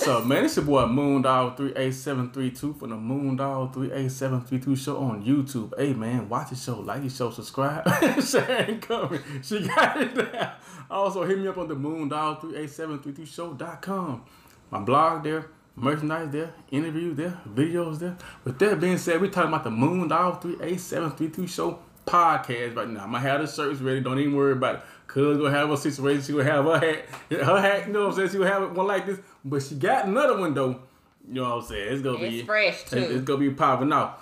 What's up, man? It's your boy MoonDog38732 from the MoonDog38732 show on YouTube. Hey, man, watch the show, like the show, subscribe, share, and comment. She got it there. Also, hit me up on the MoonDog38732show.com. My blog there, merchandise there, interviews there, videos there. With that being said, we're talking about the MoonDog38732 show podcast right now. I'm gonna have the shirts ready. Don't even worry about it. Cuz gonna have a situation. She gonna have her hat. Her hat, you know what I'm saying? She gonna have one like this. But she got another one though. You know what I'm saying? It's gonna be fresh too. It's gonna be popping out.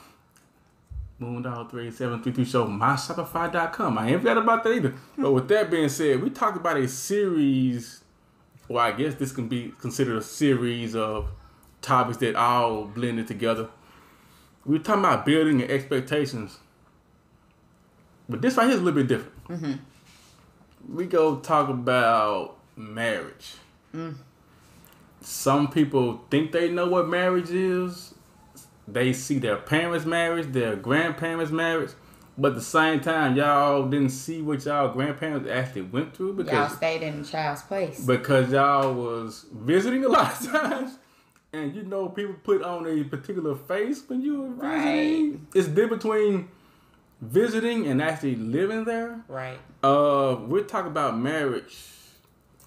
MoonDog38732 show, myshopify.com. I ain't forgot about that either. But with that being said, we talked about a series. Well, I guess this can be considered a series of topics that all blended together. We were talking about building and expectations. But this right here is a little bit different. Mm-hmm. We go talk about marriage. Some people think they know what marriage is. They see their parents' marriage, their grandparents' marriage. But at the same time, y'all didn't see what y'all grandparents actually went through. Because y'all stayed in the child's place. Because y'all was visiting a lot of times. And you know, people put on a particular face when you were visiting. Right. It's different between visiting and actually living there. Right. We're talking about marriage.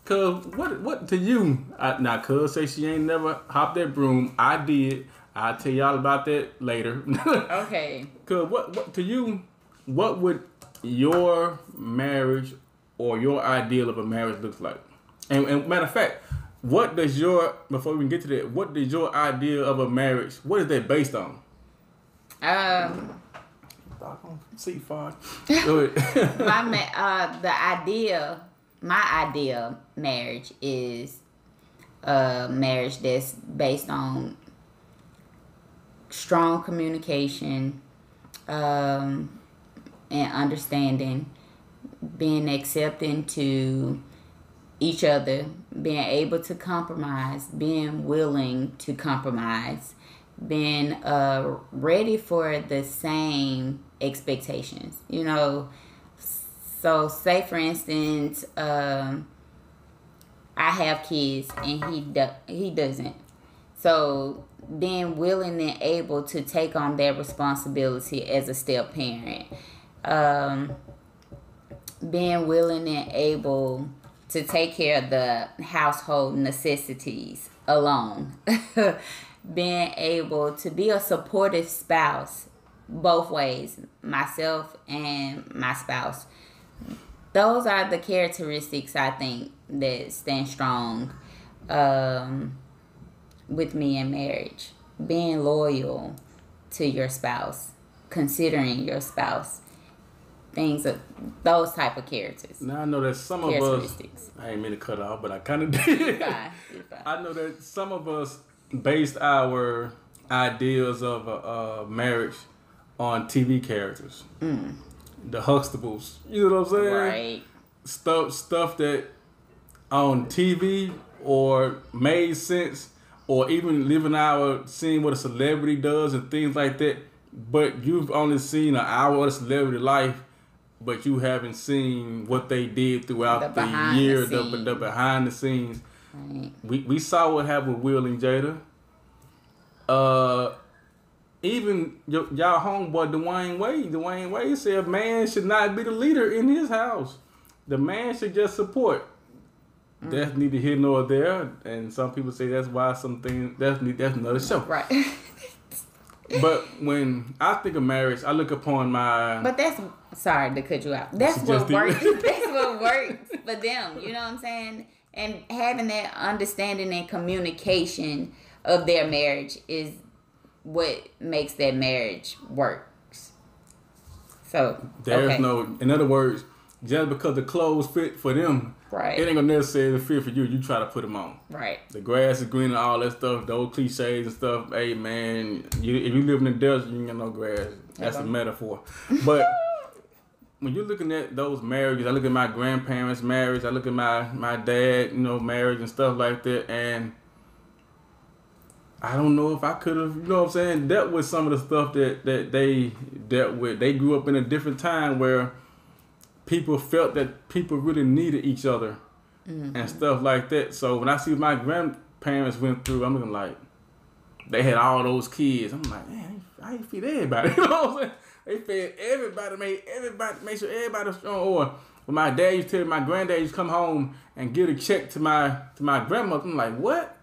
Cuz, what to you? Now, cuz say she ain't never hopped that broom. I did. I'll tell y'all about that later. Okay. Cuz, what to you, what would your marriage or your ideal of a marriage look like? And matter of fact, what does before we get to that, what does your idea of a marriage, what is that based on? C5. Go ahead. My idea marriage is a marriage that's based on strong communication, and understanding, being accepting to each other, being able to compromise, being willing to compromise, being ready for the same expectations. You know, so say for instance, I have kids and he doesn't. So being willing and able to take on that responsibility as a step parent, being willing and able to take care of the household necessities alone, being able to be a supportive spouse both ways, myself and my spouse. Those are the characteristics I think that stand strong with me in marriage. Being loyal to your spouse, considering your spouse, things of those type of characters. Now I know that some of us, I ain't mean to cut off, but I kind of did. You're fine. I know that some of us based our ideas of a marriage on TV characters. The Huxtables. You know what I'm saying? Right. Stuff that on TV or made sense, or even seeing what a celebrity does and things like that. But you've only seen an hour of the celebrity life, but you haven't seen what they did throughout the year, the behind the scenes. Right. We saw what happened with Will and Jada. Even y'all homeboy Dwayne Wade said a man should not be the leader in his house. The man should just support. That's neither here nor there, and some people say that's why that's another show. Right. But when I think of marriage, I look upon my. But sorry to cut you out. That's what works. That's what works for them. You know what I'm saying? And having that understanding and communication of their marriage is what makes that marriage works. So there's in other words, just because the clothes fit for them, right, it ain't gonna necessarily fit for you. You try to put them on. Right. The grass is green and all that stuff, those cliches and stuff. Hey man, if you live in the desert, you ain't got no grass. That's a metaphor. But when you're looking at those marriages, I look at my grandparents' marriage, I look at my dad, marriage and stuff like that, and I don't know if I could have, dealt with some of the stuff that they dealt with. They grew up in a different time where people felt that people really needed each other and stuff like that. So when I see my parents went through, I'm looking like, they had all those kids. I'm like, man, how you feed everybody? You know what I'm saying? They fed everybody, made sure everybody was strong. Or when my dad used to tell me, my granddad used to come home and give a check to my grandmother. I'm like, what?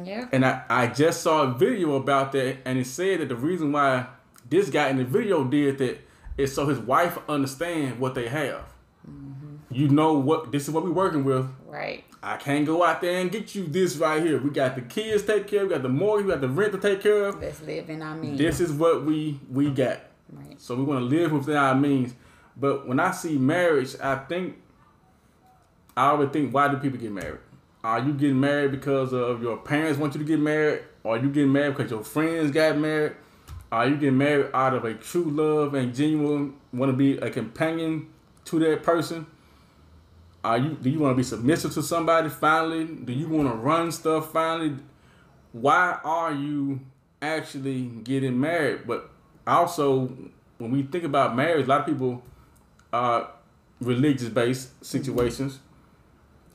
Yeah. And I just saw a video about that, and it said that the reason why this guy in the video did that is so his wife understand what they have. Mm-hmm. You know this is what we're working with. Right. I can't go out there and get you this right here. We got the kids to take care of, we got the mortgage, we got the rent to take care of. Let's live in our means. This is what we got. Right. So we want to live within our means. But when I see marriage, I always think, why do people get married? Are you getting married because of your parents want you to get married? Or are you getting married because your friends got married? Are you getting married out of a true love and genuine want to be a companion to that person? Do you want to be submissive to somebody finally? Do you want to run stuff finally? Why are you actually getting married? But also, when we think about marriage, a lot of people are religious-based situations.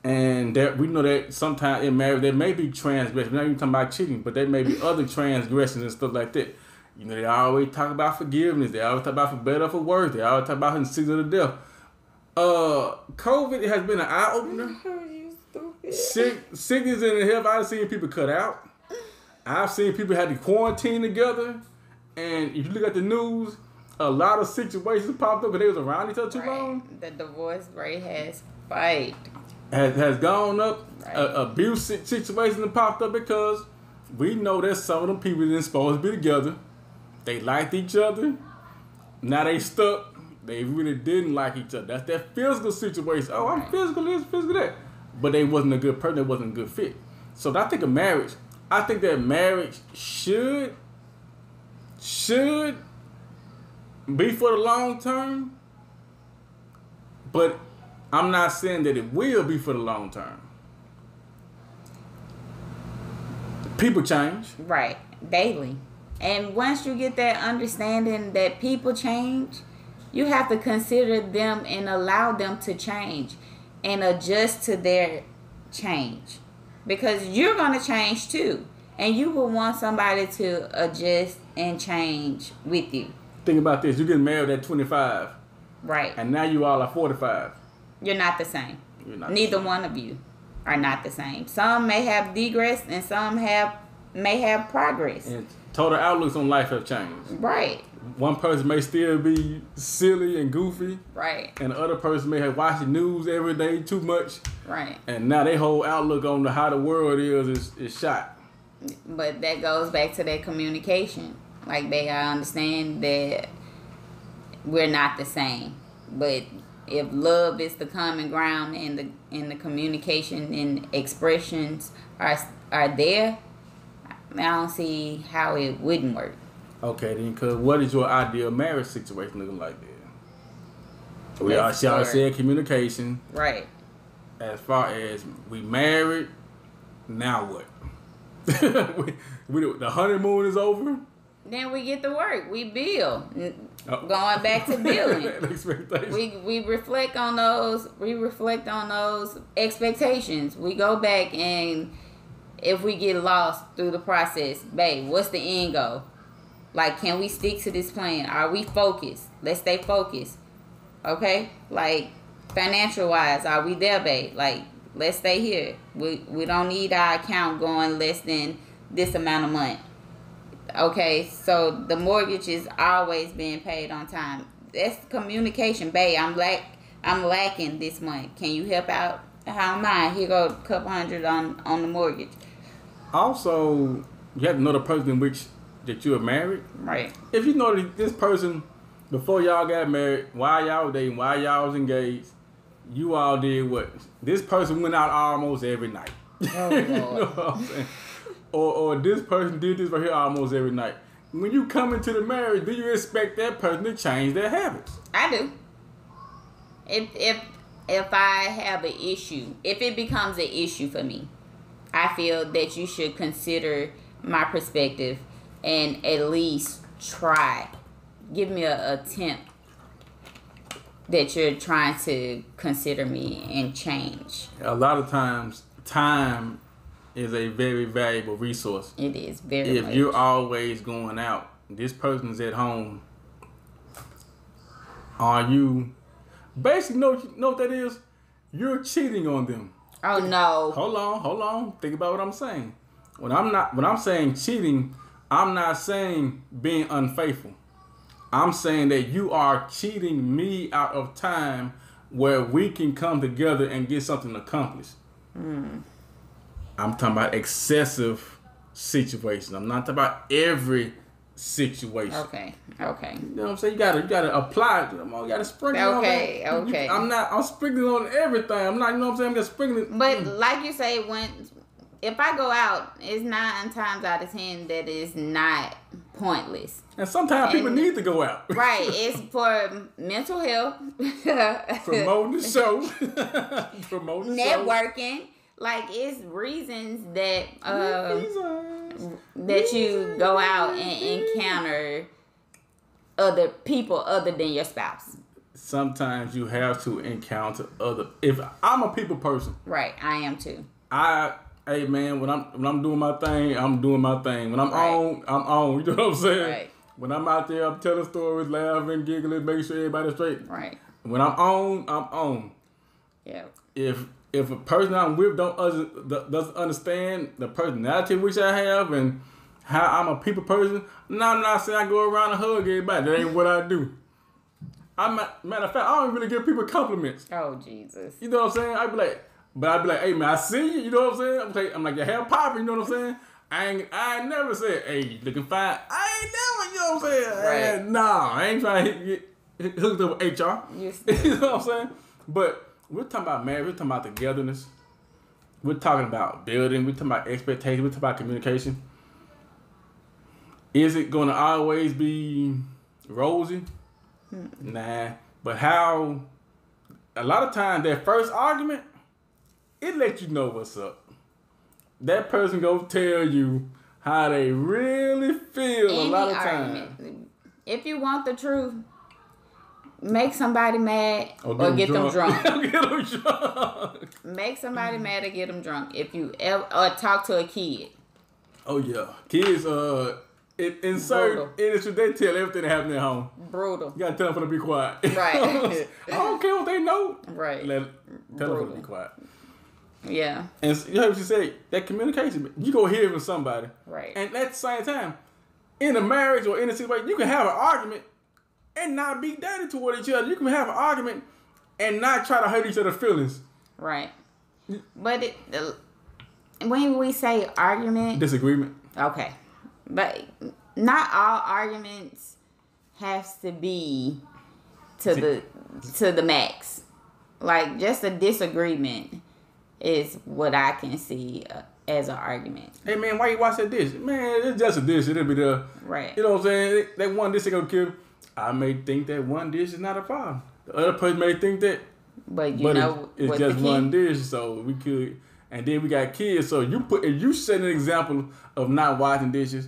And we know that sometimes in marriage, there may be transgressions. We're not even talking about cheating, but there may be other transgressions and stuff like that. You know, they always talk about forgiveness. They always talk about for better or for worse. They always talk about in the season of the death. COVID has been an eye-opener. Sickness and health, I've seen people cut out. I've seen people had to quarantine together. And if you look at the news, a lot of situations popped up because they was around each other too long. The divorce rate has spiked. Has gone up. Right. Abuse situations have popped up because we know that some of them people that supposed to be together, they liked each other. Now they stuck. They really didn't like each other. That's that physical situation. Oh, I'm physical this, physical that. But they wasn't a good person. They wasn't a good fit. So when I think of marriage, I think that marriage should be for the long term. But I'm not saying that it will be for the long term. People change. Right. Daily. And once you get that understanding that people change, you have to consider them and allow them to change and adjust to their change. Because you're going to change too. And you will want somebody to adjust and change with you. Think about this. You're getting married at 25. Right. And now you all are 45. You're not the same. Neither one of you are not the same. Some may have digress and some may have progress. And total outlooks on life have changed. Right. One person may still be silly and goofy. Right. And the other person may have watched the news every day too much. Right. And now their whole outlook on how the world is shot. But that goes back to their communication. Like they understand that we're not the same. But if love is the common ground and the communication and expressions are there, I don't see how it wouldn't work. Okay, then, because what is your ideal marriage situation looking like then? We all said communication. Right. As far as we married, now what? The honeymoon is over. Then we get to work. We build. Going back to building. we reflect on those. We reflect on those expectations. We go back and if we get lost through the process, babe, what's the end goal? Like, can we stick to this plan? Are we focused? Let's stay focused. Okay? Like, financial wise, are we there, babe? Like, let's stay here. We don't need our account going less than this amount of money. Okay, so the mortgage is always being paid on time. That's communication, babe. I'm lacking this month. Can you help out? How am I? Here go a couple $100 on the mortgage. Also, you have to know the person in which that you are married. Right. If you know this person before y'all got married, while y'all was dating, while y'all was engaged, you all did what? This person went out almost every night. Oh, Lord. You know what I'm saying? Or this person did this right here almost every night. When you come into the marriage, do you expect that person to change their habits? I do. If I have an issue, if it becomes an issue for me, I feel that you should consider my perspective and at least try. Give me an attempt that you're trying to consider me and change. A lot of times, time is a very valuable resource. It is very. If you're always going out, this person's at home. Are you basically know what that is? You're cheating on them. Oh no! Hold on. Think about what I'm saying. When I'm saying cheating, I'm not saying being unfaithful. I'm saying that you are cheating me out of time where we can come together and get something accomplished. I'm talking about excessive situations. I'm not talking about every situation. Okay. You know what I'm saying? You gotta apply. You gotta sprinkle on that. Okay. I'm sprinkling on everything. I'm not, you know what I'm saying? I'm just sprinkling. But like you say, if I go out, it's 9 times out of 10 that it's not pointless. And sometimes people need to go out. Right. It's for mental health. Promoting the show. Networking. Like, it's reasons that that you go out and encounter other people other than your spouse. Sometimes you have to encounter other. If I'm a people person. Right. I am too. Hey man, when I'm doing my thing, I'm doing my thing. When I'm on, I'm on. You know what I'm saying? Right. When I'm out there, I'm telling stories, laughing, giggling, making sure everybody's straight. Right. When I'm on, I'm on. Yeah. If a person I'm with doesn't understand the personality which I have and how I'm a people person, no, I'm not saying I go around and hug everybody. That ain't what I do. Matter of fact, I don't really give people compliments. Oh Jesus. You know what I'm saying? I'd be like, hey man, I see you. You know what I'm saying? I'm like, your hair popping. You know what I'm saying? I ain't never said, hey, you looking fine. I ain't never, you know what I'm saying? Right. Nah, I ain't trying to get hooked up with HR. You know what I'm saying? But we're talking about marriage. We're talking about togetherness. We're talking about building. We're talking about expectations. We're talking about communication. Is it going to always be rosy? Nah. But how, a lot of times, that first argument, it lets you know what's up. That person go tell you how they really feel a lot of times. If you want the truth, make somebody mad or get them drunk. Make somebody mad or get them drunk. If you ever or talk to a kid. Oh yeah, kids. In certain industries, they tell everything that happens at home. Brutal. You gotta tell them to be quiet. Right. I don't care what they know. Right. Tell them to be quiet. Yeah. And you know what you say? That communication, you go hear from somebody. Right. And at the same time, in a marriage or in a situation, you can have an argument and not be dirty toward each other. You can have an argument and not try to hurt each other's feelings. Right. But when we say argument... Disagreement. Okay. But not all arguments has to be to the max. Like, just a disagreement is what I can see as an argument. Hey man, why you wash that dish? Man, it's just a dish. It'll be there. Right. You know what I'm saying? That one dish ain't gonna kill. I may think that one dish is not a problem. The other person may think that. But it's just one dish, so we could. And then we got kids, so if you set an example of not washing dishes,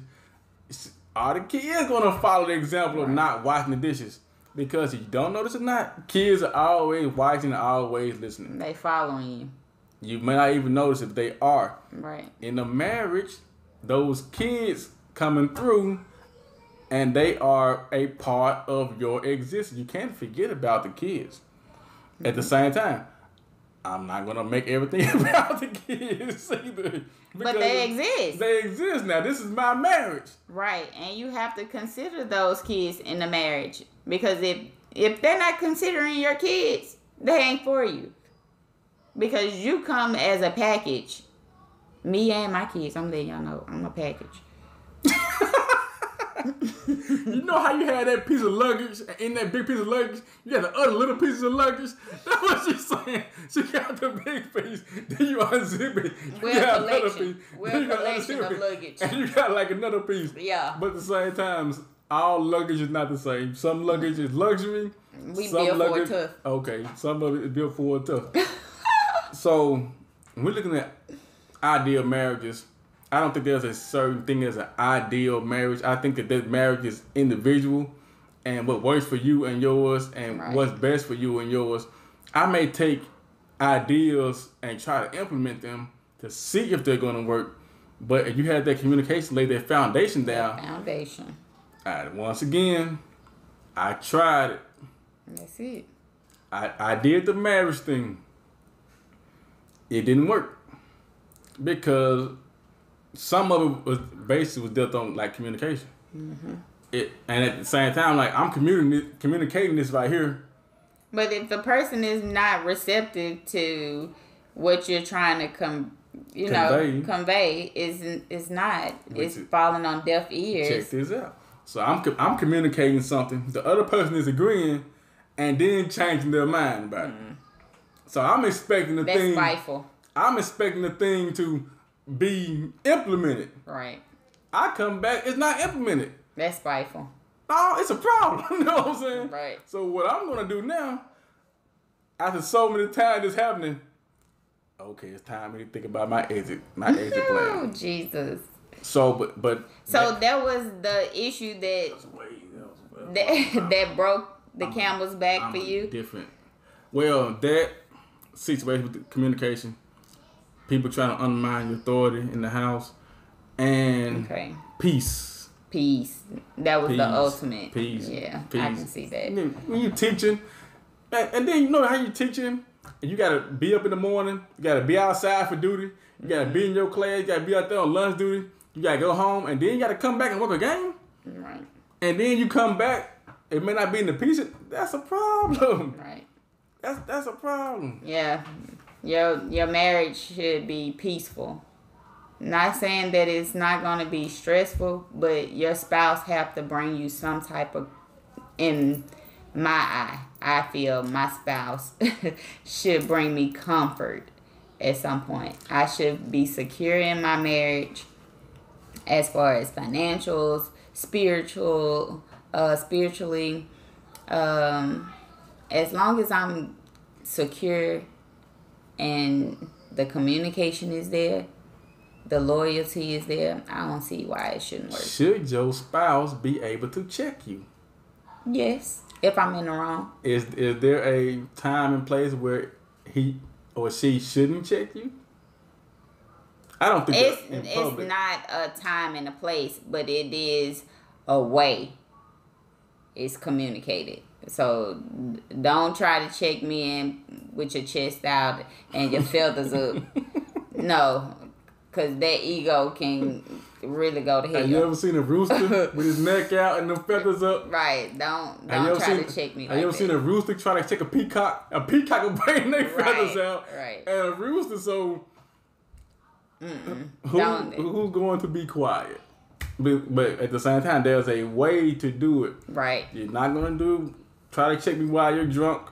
are the kids gonna follow the example of not washing the dishes? Because if you don't notice or not, kids are always watching and always listening. They following you. You may not even notice if they are. Right. In a marriage, those kids coming through, and they are a part of your existence. You can't forget about the kids. Mm-hmm. At the same time, I'm not going to make everything about the kids either. But they exist. They exist now. This is my marriage. Right. And you have to consider those kids in the marriage. Because if they're not considering your kids, they ain't for you. Because you come as a package. Me and my kids, I'm letting y'all know, I'm a package. You know how you had that piece of luggage, and in that big piece of luggage, you got the other little pieces of luggage? That's what she's saying. She got the big piece, then you unzip it. We're a collection of luggage. And you got like another piece. Yeah. But at the same time, all luggage is not the same. Some luggage is luxury. We built for it tough. Okay, some of it is built for it tough. So, when we're looking at ideal marriages, I don't think there's a certain thing as an ideal marriage. I think that marriage is individual and what works for you and yours and what's best for you and yours. I may take ideas and try to implement them, to see if they're going to work. But if you had that communication, lay that foundation down. Foundation. All right, once again, I tried it. That's it. I did the marriage thing. It didn't work because some of it was basically built on like communication. Mm-hmm. And at the same time, like I'm communicating this right here. But if the person is not receptive to what you're trying to convey, it's falling on deaf ears. Check this out. So I'm communicating something. The other person is agreeing, and then changing their mind about it. So I'm expecting That's spiteful. I'm expecting the thing to be implemented. Right. I come back, it's not implemented. That's spiteful. No, it's a problem. You know what I'm saying? Right. So what I'm gonna do now, after so many times this happening, okay, it's time for me to think about my exit plan. Oh, Jesus. So, but that was the issue that broke the camel's back for you. Different. Well, that situation with the communication, people trying to undermine your authority in the house, and peace. That was the ultimate. Peace. Yeah, peace. I can see that. When you teaching, and then you know how you teaching, and you gotta be up in the morning. You gotta be outside for duty. You gotta be in your class. You gotta be out there on lunch duty. You gotta go home, and then you gotta come back and work a game. Right. And then you come back. It may not be in the piece. That's a problem. Right. That's a problem. Yeah. Your marriage should be peaceful. Not saying that it's not going to be stressful, but your spouse have to bring you some type of, in my eye, I feel my spouse should bring me comfort at some point. I should be secure in my marriage as far as financials, spiritually, as long as I'm secure and the communication is there, the loyalty is there, I don't see why it shouldn't work. Should your spouse be able to check you? Yes, if I'm in the wrong. Is there a time and place where he or she shouldn't check you? I don't think it's not a time and a place, but it is a way. It's communicated. So don't try to check me in with your chest out and your feathers up. No, because that ego can really go to hell. Have you ever seen a rooster with his neck out and the feathers up? Right. Don't try to check me like that. Have you ever seen a rooster try to check a peacock? A peacock will bring their feathers out. Right. And a rooster, so who's going to be quiet? But at the same time, there's a way to do it. Right. You're not going to try to check me while you're drunk.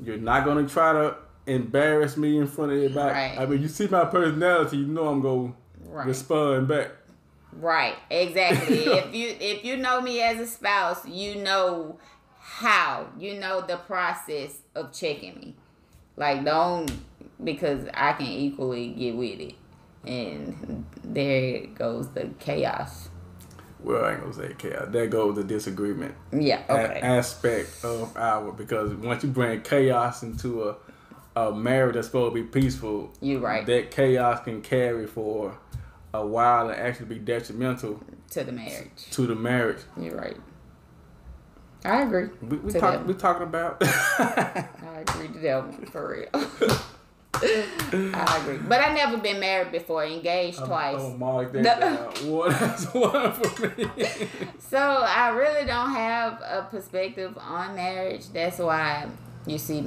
You're not going to try to embarrass me in front of everybody. Right. I mean, you see my personality, you know I'm going to respond back. Right. Exactly. if you know me as a spouse, you know how. You know the process of checking me. Like, because I can equally get with it. And there goes the chaos. Well, I ain't gonna say chaos. There goes the disagreement. Yeah, okay. Aspect of because once you bring chaos into a marriage that's supposed to be peaceful, you're right. That chaos can carry for a while and actually be detrimental to the marriage. You're right. I agree. We talking about. I agree to that one for real. I agree. But I've never been married before, engaged twice. Oh, mark that down. That's one for me. So I really don't have a perspective on marriage. That's why you see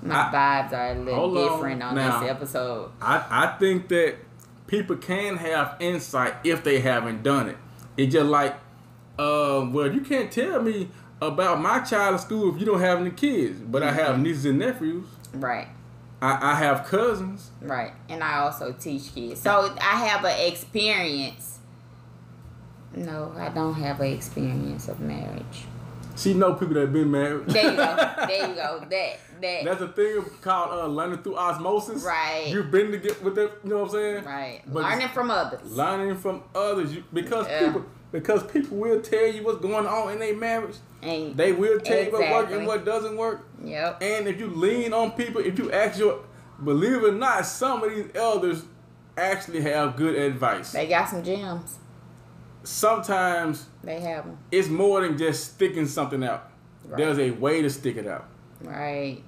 my vibes are a little different on this episode. I think that people can have insight if they haven't done it. It's just like, well, you can't tell me about my child in school if you don't have any kids. But I have nieces and nephews. Right. I have cousins. Right. And I also teach kids. So I have an experience. No, I don't have an experience of marriage. She know people that have been married. There you go. That's a thing called learning through osmosis. Right. You've been to get with them, you know what I'm saying? Right. But learning from others. Because people will tell you what's going on in their marriage. And they will tell you what works and what doesn't work. Yep. And if you lean on people, if you ask your believe it or not, some of these elders actually have good advice. They got some gems. Sometimes they have them. It's more than just sticking something out. Right. There's a way to stick it out. Right.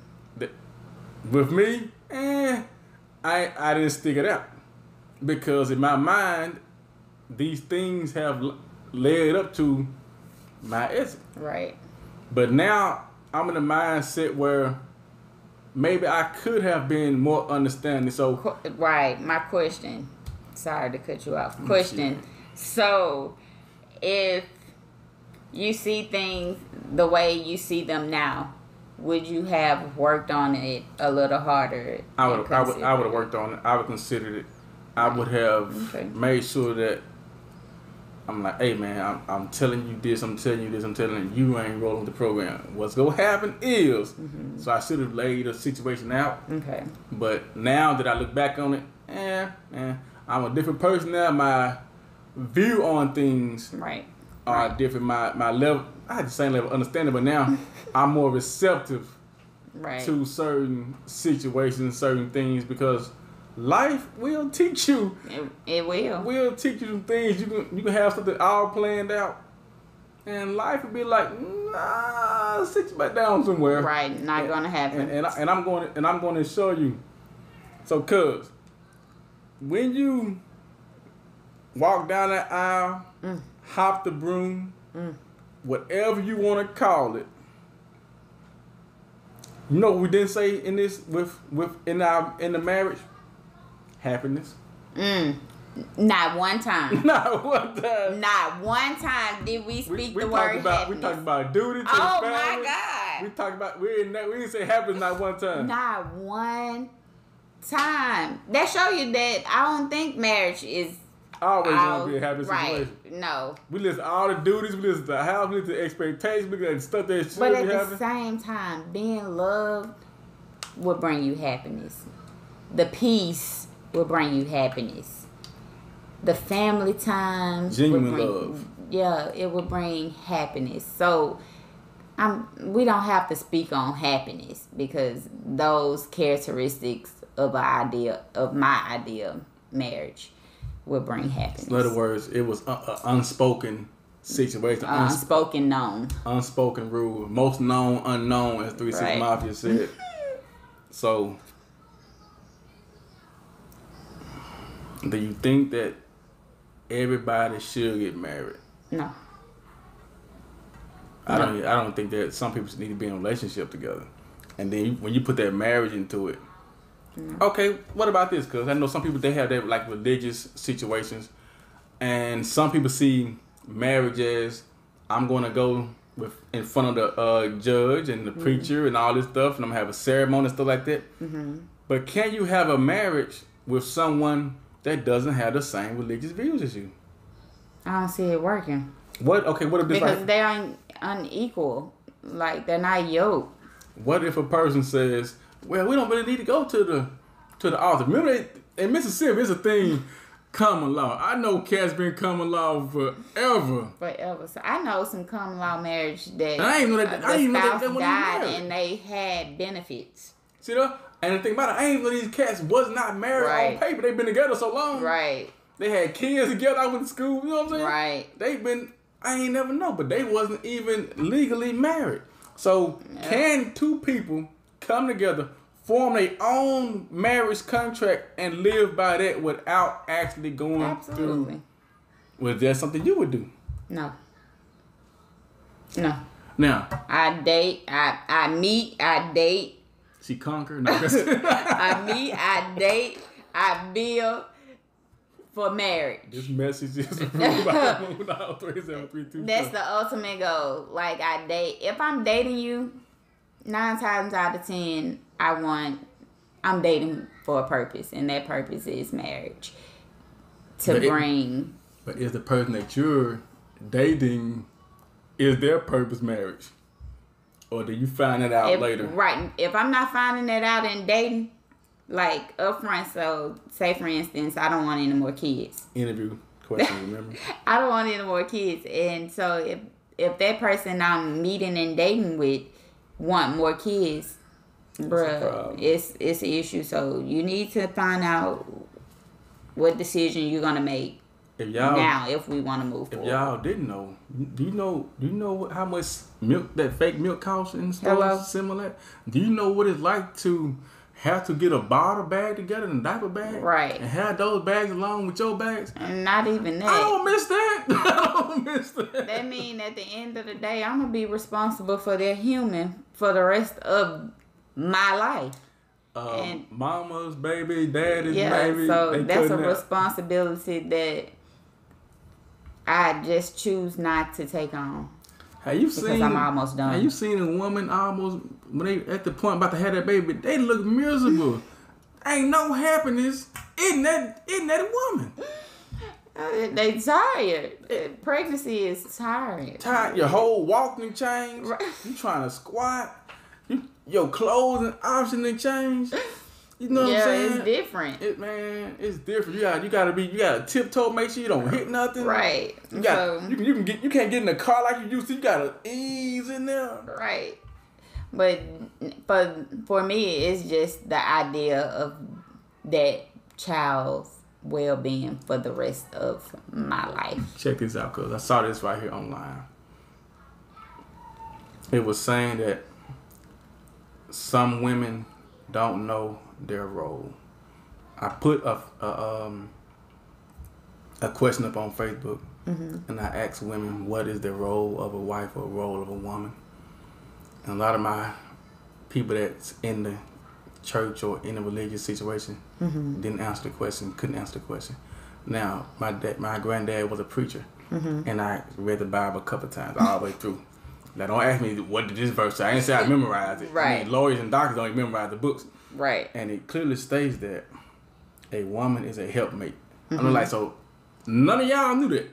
With me, I didn't stick it out because in my mind, these things have led up to my exit. Right. But now I'm in a mindset where maybe I could have been more understanding. So right. My question. Sorry to cut you off. Question. So, if you see things the way you see them now, would you have worked on it a little harder? I would have worked on it. I would have considered it. I would have made sure that I'm like, hey man, I'm telling you this, I'm telling you this, I'm telling you ain't rolling the program. What's gonna happen is, so I should have laid a situation out. Okay. But now that I look back on it, I'm a different person now. My view on things are different. My level, I had the same level of understanding, but now I'm more receptive to certain situations, certain things, because life will teach you. It will. Will teach you some things. You can have something all planned out, and life will be like, nah, sit you back down somewhere. Right, not gonna happen. And I'm going to show you. So, cuz when you walk down that aisle, hop the broom, whatever you want to call it. You know what we didn't say in this in the marriage? Happiness. Not one time. Not one time. Not one time did we speak the word happiness. We talked about duty to the family. Oh my God. We talked about we didn't say happiness not one time. Not one time. That show you that I don't think marriage is always going to be a happy situation. No. We listen to all the duties, we listen to the house, we listen to the expectations, we listen to stuff that should be happening. But at the same time, being loved will bring you happiness. The peace will bring you happiness. The family times. Genuine love. Yeah, it will bring happiness. So we don't have to speak on happiness because those characteristics of my idea of marriage will bring happiness. In other words, it was an unspoken situation. Unspoken known. Unspoken rule. Most known unknown, as 3 6 Mafia said. So, do you think that everybody should get married? No. I don't think that some people need to be in a relationship together. And then when you put that marriage into it, okay, what about this? Because I know some people, they have that like religious situations, and some people see marriage as I'm going to go in front of the judge and the preacher and all this stuff, and I'm going to have a ceremony and stuff like that. But can you have a marriage with someone that doesn't have the same religious views as you? I don't see it working. What? Okay, what if this? Because they're unequal. Like, they're not yoked. What if a person says, well, we don't really need to go to the altar. Remember, in Mississippi, it's a thing, common law. I know cats been common law forever. Forever. So I know some common law marriage that I ain't know that. I ain't know that spouse died and they had benefits. See that? And the thing about it, I ain't know these cats was not married on paper. They've been together so long. Right. They had kids together. I went to school. You know what I'm saying? Right. I ain't never know, but they wasn't even legally married. So can two people come together, form their own marriage contract, and live by that without actually going through? Was that something you would do? No. Now. I date. I meet. I date. She conquered. No. I meet. I date. I build for marriage. This message is approved by MoonDog38732. That's the ultimate goal. Like, I date. If I'm dating you, 9 times out of 10, I'm dating for a purpose, and that purpose is marriage. But is the person that you're dating, is their purpose marriage? Or do you find it out later? Right. If I'm not finding that out in dating, like upfront, so say for instance, I don't want any more kids. Interview question, remember? I don't want any more kids. And so if that person I'm meeting and dating with want more kids, Bruh, it's an issue. So you need to find out what decision you're gonna make if we want to move forward. If y'all didn't know, do you know how much milk that fake milk costs in stores? Similar. Do you know what it's like to have to get a bottle bag together and a diaper bag, right? And have those bags along with your bags. And not even that. I don't miss that. I don't miss that. That mean at the end of the day, I'm gonna be responsible for their human for the rest of my life. And mama's baby, daddy's baby. So that's a responsibility that I just choose not to take on. I'm almost done. Have you seen a woman almost when they at the point about to have that baby? They look miserable. Ain't no happiness in that woman. They tired. Pregnancy is tiring. Tired. Your whole walking change. Right. You trying to squat. Your clothes and option change. You know what I'm saying? It's different. It's different. You gotta tiptoe, make sure you don't hit nothing. Right. You can't get in the car like you used to. You gotta ease in there. Right. But for me, it's just the idea of that child's well-being for the rest of my life. Check this out, cause I saw this right here online. It was saying that some women don't know their role. I put a question up on Facebook, and I asked women, what is the role of a wife or role of a woman? And a lot of my people that's in the church or in a religious situation didn't answer the question, couldn't answer the question. Now, my granddad was a preacher, and I read the Bible a couple of times all the way through. Now, don't ask me what did this verse say. I didn't say I memorized it. Right. I mean, lawyers and doctors don't even memorize the books. Right. And it clearly states that a woman is a helpmate. I'm like, so none of y'all knew that.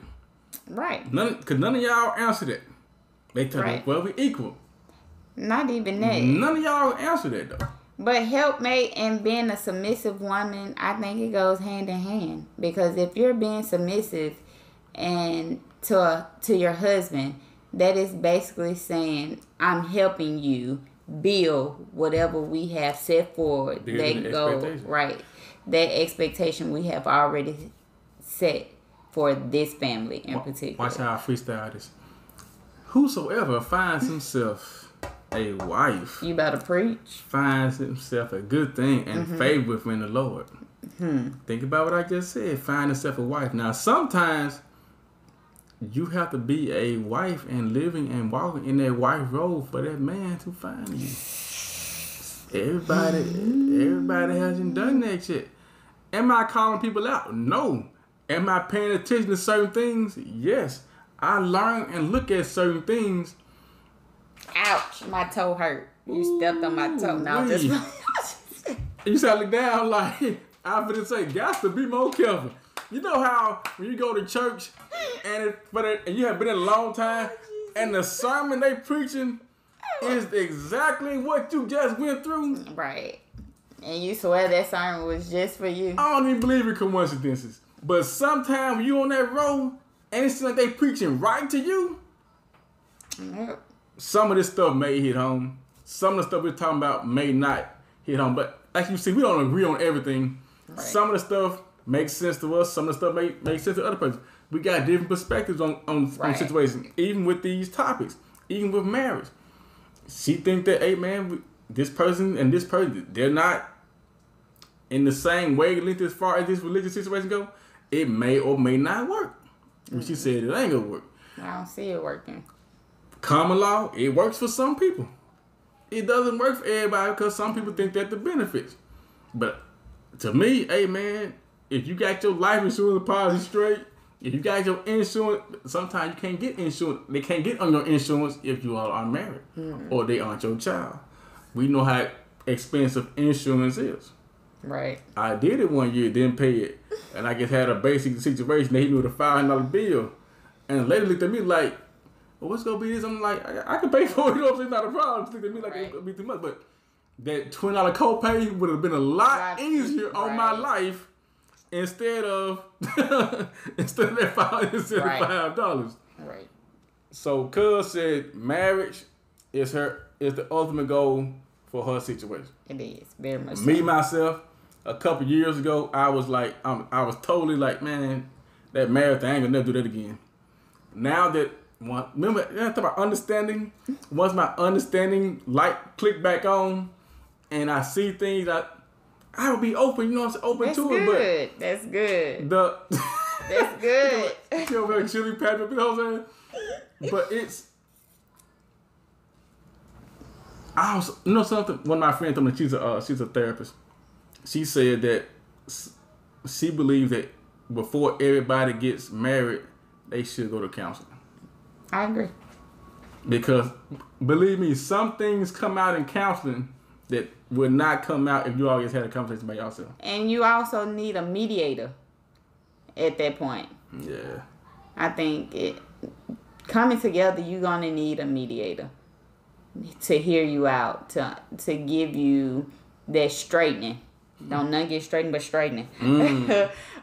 Right. Because none of y'all answered that. They told me, well, we equal. Not even that. None of y'all answered that, though. But helpmate and being a submissive woman, I think it goes hand in hand. Because if you're being submissive and to your husband, that is basically saying, I'm helping you build whatever we have set forward. That goal, right. That expectation we have already set for this family in particular. Watch how I freestyle this. Whosoever finds himself a wife, you better preach, finds himself a good thing and favor within the Lord. Think about what I just said. Find himself a wife. Now, sometimes you have to be a wife and living and walking in that wife role for that man to find you. Everybody hasn't done that shit. Am I calling people out? No. Am I paying attention to certain things? Yes. I learn and look at certain things. Ouch, my toe hurt. You stepped on my toe. Now this you start look down like I was gonna say, got to be more careful. You know how when you go to church and you have been in a long time and the sermon they preaching is exactly what you just went through? Right. And you swear that sermon was just for you. I don't even believe in coincidences. But sometimes you on that road and it seems like they preaching right to you. Yep. Some of this stuff may hit home. Some of the stuff we're talking about may not hit home. But like you see, we don't agree on everything. Right. Some of the stuff makes sense to us. Some of the stuff makes sense to other people. We got different perspectives on situations, even with these topics, even with marriage. She think that, hey man, this person and this person, they're not in the same wavelength as far as this religious situation go. It may or may not work. She said it ain't gonna work. I don't see it working. Common law, it works for some people. It doesn't work for everybody because some people think that the benefits. But to me, hey man, if you got your life insurance policy straight, if you got your insurance, sometimes you can't get insurance. They can't get on your insurance if you are unmarried or they aren't your child. We know how expensive insurance is. Right. I did it one year, didn't pay it, and I just had a basic situation. They hit me with a $500 bill, and the lady looked at me like, well, what's gonna be this? I'm like, I can pay for it. You know what I'm saying? Not a problem. She looked at me like it would be too much, but that $20 copay would have been a lot easier on my life instead of that $575. Right. So, cuz said marriage is the ultimate goal for her situation. It is very much. Me myself, a couple years ago, I was like, I was totally like, man, that marriage thing, I ain't gonna never do that again. Now that remember, I talk about understanding. Once my understanding light click back on, and I see things, I will be open. You know what I'm saying? Open to it. But that's good. That's good. You know, like chili pepper. You know what I'm saying? But it's. Something. One of my friends told me she's a therapist. She said that she believes that before everybody gets married, they should go to counseling. I agree. Because believe me, some things come out in counseling that would not come out if you always had a conversation by yourself. And you also need a mediator at that point. Yeah. I think coming together, you're gonna need a mediator to hear you out, to give you that straightening. Don't none get straightened but straightening.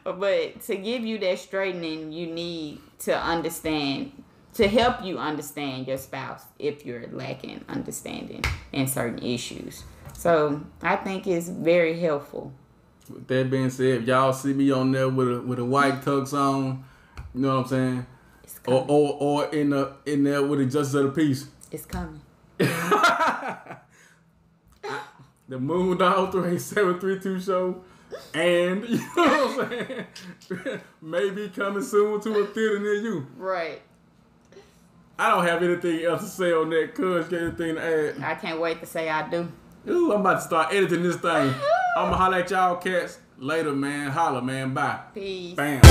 But to give you that straightening, you need to understand, to help you understand your spouse if you're lacking understanding in certain issues. So I think it's very helpful. With that being said, if y'all see me on there with a white tux on, you know what I'm saying? Or in there with the justice of the peace. It's coming. The MoonDog38732 show, and you know what I'm saying? Maybe coming soon to a theater near you. Right. I don't have anything else to say on that, cuz. Got anything to add? I can't wait to say I do. Ooh, I'm about to start editing this thing. I'm gonna holler at y'all cats later, man. Holla, man. Bye. Peace. Bam.